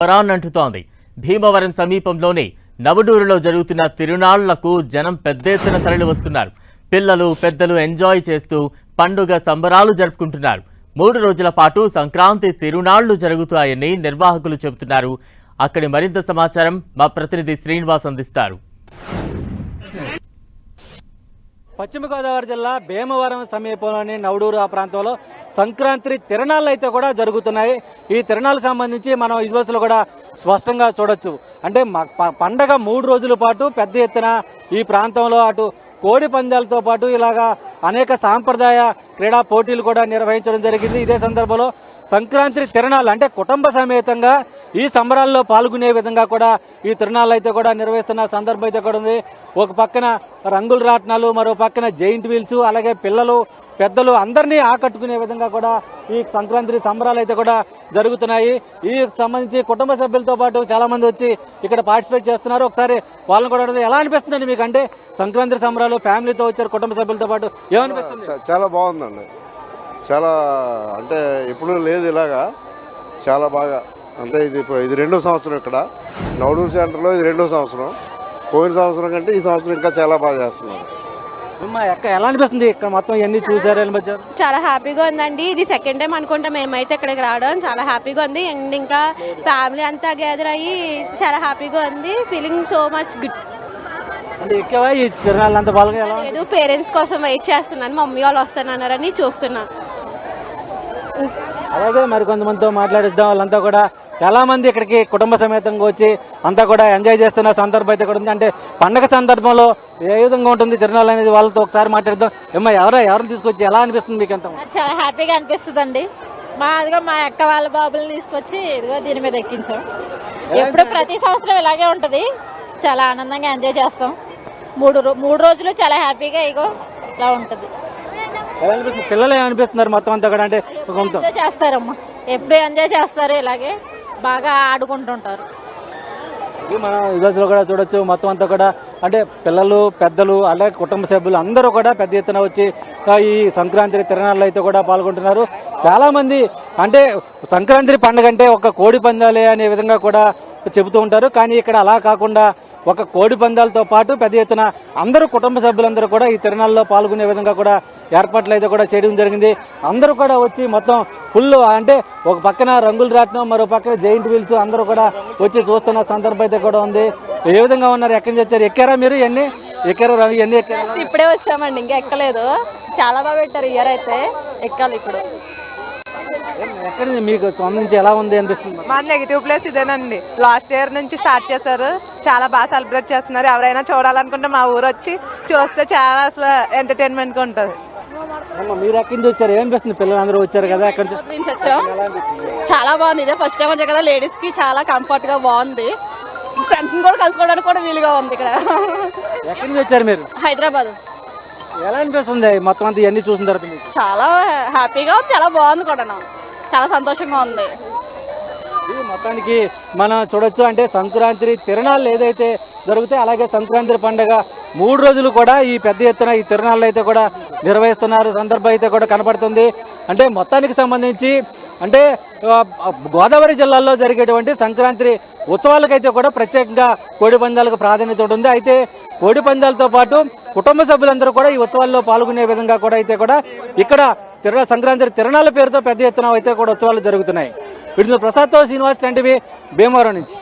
అంటుతోంది. భీమవరం సమీపంలోని నవడూరులో జరుగుతున్న తిరునాళ్లకు జనం పెద్ద ఎత్తున తరలి వస్తున్నారు. పిల్లలు పెద్దలు ఎంజాయ్ చేస్తూ పండుగ సంబరాలు జరుపుకుంటున్నారు. 3 రోజుల పాటు సంక్రాంతి తిరునాళ్లు జరుగుతాయని నిర్వాహకులు చెబుతున్నారు. అక్కడి మరింత సమాచారం మా ప్రతినిధి శ్రీనివాస్ అందిస్తారు. పశ్చిమ గోదావరి జిల్లా భీమవరం సమీపంలోని నవడూరు ఆ ప్రాంతంలో సంక్రాంతి తిరణాలు అయితే కూడా జరుగుతున్నాయి. ఈ తిరణాలకు సంబంధించి మనం విజువల్స్ లో కూడా స్పష్టంగా చూడొచ్చు. అంటే పండగ 3 రోజుల పాటు పెద్ద ఎత్తున ఈ ప్రాంతంలో అటు కోడి పందాలతో పాటు ఇలాగా అనేక సాంప్రదాయ క్రీడా పోటీలు కూడా నిర్వహించడం జరిగింది. ఇదే సందర్భంలో సంక్రాంతి తిరణాలు అంటే కుటుంబ సమేతంగా ఈ సంబరాల్లో పాల్గొనే విధంగా కూడా ఈ తిరణాలు అయితే కూడా నిర్వహిస్తున్న సందర్భం అయితే కూడా ఉంది. ఒక పక్కన రంగుల రాట్నాలు, మరో పక్కన జైంట్ వీల్స్, అలాగే పిల్లలు పెద్దలు అందరినీ ఆకట్టుకునే విధంగా కూడా ఈ సంక్రాంతి సంబరాలు అయితే కూడా జరుగుతున్నాయి. ఈ సంబంధించి కుటుంబ సభ్యులతో పాటు చాలా మంది వచ్చి ఇక్కడ పార్టిసిపేట్ చేస్తున్నారు. ఒకసారి వాళ్ళని కూడా ఎలా అనిపిస్తుందండి మీకు? అంటే సంక్రాంతి సంబరాలు ఫ్యామిలీతో వచ్చారు, కుటుంబ సభ్యులతో పాటు ఏమనిపిస్తుంది? చాలా బాగుందండి. చాలా అంటే ఎప్పుడు లేదు ఇలాగా, చాలా బాగా. అంటే ఇది 2వ సంవత్సరం ఇక్కడ నవడూరు సెంటర్లో. ఇది 2వ సంవత్సరం. పోయిన సంవత్సరం కంటే ఈ సంవత్సరం ఇంకా చాలా బాగా చేస్తున్నారు. ఎలా అనిపిస్తుంది ఇక్కడ మొత్తం ఇవన్నీ చూసారు? చాలా హ్యాపీగా ఉందండి. ఇది సెకండ్ టైం అనుకుంటా మేమైతే ఇక్కడికి రావడం. చాలా హ్యాపీగా ఉంది. అండ్ ఇంకా ఫ్యామిలీ అంతా గ్యాదర్ అయ్యి చాలా హ్యాపీగా ఉంది. Feeling so much good. లేదు, పేరెంట్స్ కోసం వెయిట్ చేస్తున్నాను. మమ్మీ వాళ్ళు వస్తానన్నారని చూస్తున్నా. అలాగే మరి కొంతమందితో మాట్లాడిద్దాం. వాళ్ళంతా కూడా చాలా మంది ఇక్కడికి కుటుంబ సమేతంగా వచ్చి అంతా కూడా ఎంజాయ్ చేస్తున్న సందర్భం అయితే కూడా ఉంది. అంటే పండగ సందర్భంలో ఏ విధంగా ఉంటుంది తిరణాలు అనేది వాళ్ళతో ఒకసారి మాట్లాడదాం. ఎవరిని తీసుకొచ్చి ఎలా అనిపిస్తుంది మీకు? అంత చాలా హ్యాపీగా అనిపిస్తుంది అండి. మా అక్క వాళ్ళ బాబుల్ని తీసుకొచ్చి ఇదిగో దీని మీద ఎక్కించాం. ఎప్పుడు ప్రతి సంవత్సరం ఇలాగే ఉంటది. చాలా ఆనందంగా ఎంజాయ్ చేస్తాం. 3 రోజులు చాలా హ్యాపీగా ఇగో ఇలా ఉంటది. పిల్లలు ఏమనిపిస్తున్నారు మొత్తం అంతా కూడా? అంటే చేస్తారమ్మా, ఎప్పుడు ఎంజాయ్ చేస్తారు. ఇలాగే బాగా ఆడుకుంటుంటారు. మనం విలేజ్లో కూడా చూడొచ్చు. మొత్తం అంతా కూడా అంటే పిల్లలు పెద్దలు అలాగే కుటుంబ సభ్యులు అందరూ కూడా పెద్ద ఎత్తున వచ్చి ఈ సంక్రాంతి తిరణాల్లో అయితే కూడా పాల్గొంటున్నారు. చాలా మంది అంటే సంక్రాంతి పండుగ అంటే ఒక కోడి పందాలే అనే విధంగా కూడా చెబుతూ ఉంటారు. కానీ ఇక్కడ అలా కాకుండా ఒక కోడి పందాలతో పాటు పెద్ద ఎత్తున అందరూ కుటుంబ సభ్యులందరూ కూడా ఈ తిరణాల్లో పాల్గొనే విధంగా కూడా ఏర్పాట్లు అయితే కూడా చేయడం జరిగింది. అందరూ కూడా వచ్చి మొత్తం ఫుల్ అంటే ఒక పక్కన రంగులు రాట్నం, మరో పక్కన జైంట్ వీల్స్ అందరూ కూడా వచ్చి చూస్తున్న సందర్భం అయితే కూడా ఉంది. ఏ విధంగా ఉన్నారు? ఎక్కడి నుంచి వచ్చారు? ఎక్కారా మీరు? ఎన్ని ఎక్కారా? ఇప్పుడే వచ్చామండి, ఇంకా ఎక్కలేదు. చాలా బాగా పెట్టారు ఇయర్ అయితే. ఎక్కాలి ఇప్పుడు. ఎక్కడి మీకు సంబంధించి ఎలా ఉంది అనిపిస్తుంది? మా నెగిటివ్ ప్లేస్ ఇదేనండి. లాస్ట్ ఇయర్ నుంచి స్టార్ట్ చేశారు. చాలా బాగా సెలబ్రేట్ చేస్తున్నారు. ఎవరైనా చూడాలనుకుంటే మా ఊరు వచ్చి చూస్తే చాలా అసలు ఎంటర్టైన్మెంట్ గా ఉంటది. మీరు ఎక్కడి నుంచి వచ్చారు? ఏమనిపిస్తుంది? పిల్లలందరూ వచ్చారు కదా, ఎక్కడి నుంచి వచ్చాం. చాలా బాగుంది. ఇదే ఫస్ట్ టైం వచ్చా కదా, లేడీస్ కి చాలా కంఫర్ట్ గా బాగుంది. ఫ్రెండ్స్ కూడా కలుసుకోవడానికి కూడా వీలుగా ఉంది ఇక్కడ. ఎక్కడి నుంచి వచ్చారు మీరు? హైదరాబాద్. ఎలా అనిపిస్తుంది మొత్తం అంతా ఇవన్నీ చూసిన తర్వాత? చాలా హ్యాపీగా ఉంది. చాలా బాగుంది కూడా, చాలా సంతోషంగా ఉంది. మొత్తానికి మనం చూడొచ్చు. అంటే సంక్రాంతి తిరణాలు ఏదైతే జరుగుతాయి, అలాగే సంక్రాంతి పండుగ 3 రోజులు కూడా ఈ పెద్ద ఎత్తున ఈ తిరణాలు అయితే కూడా నిర్వహిస్తున్నారు సందర్భం అయితే కూడా కనపడుతుంది. అంటే మొత్తానికి సంబంధించి అంటే గోదావరి జిల్లాలో జరిగేటువంటి సంక్రాంతి ఉత్సవాలకైతే కూడా ప్రత్యేకంగా కోడి పందాలకు ప్రాధాన్యత ఉంటుంది. అయితే కోడి పందాలతో పాటు కుటుంబ సభ్యులందరూ కూడా ఈ ఉత్సవాల్లో పాల్గొనే విధంగా కూడా అయితే కూడా ఇక్కడ సంక్రాంతి తిరణాల పేరుతో పెద్ద ఎత్తున అయితే కూడా ఉత్సవాలు జరుగుతున్నాయి. వీటిలో ప్రసాద్తో శ్రీనివాస్, టీవీ, భీమవరం నుంచి.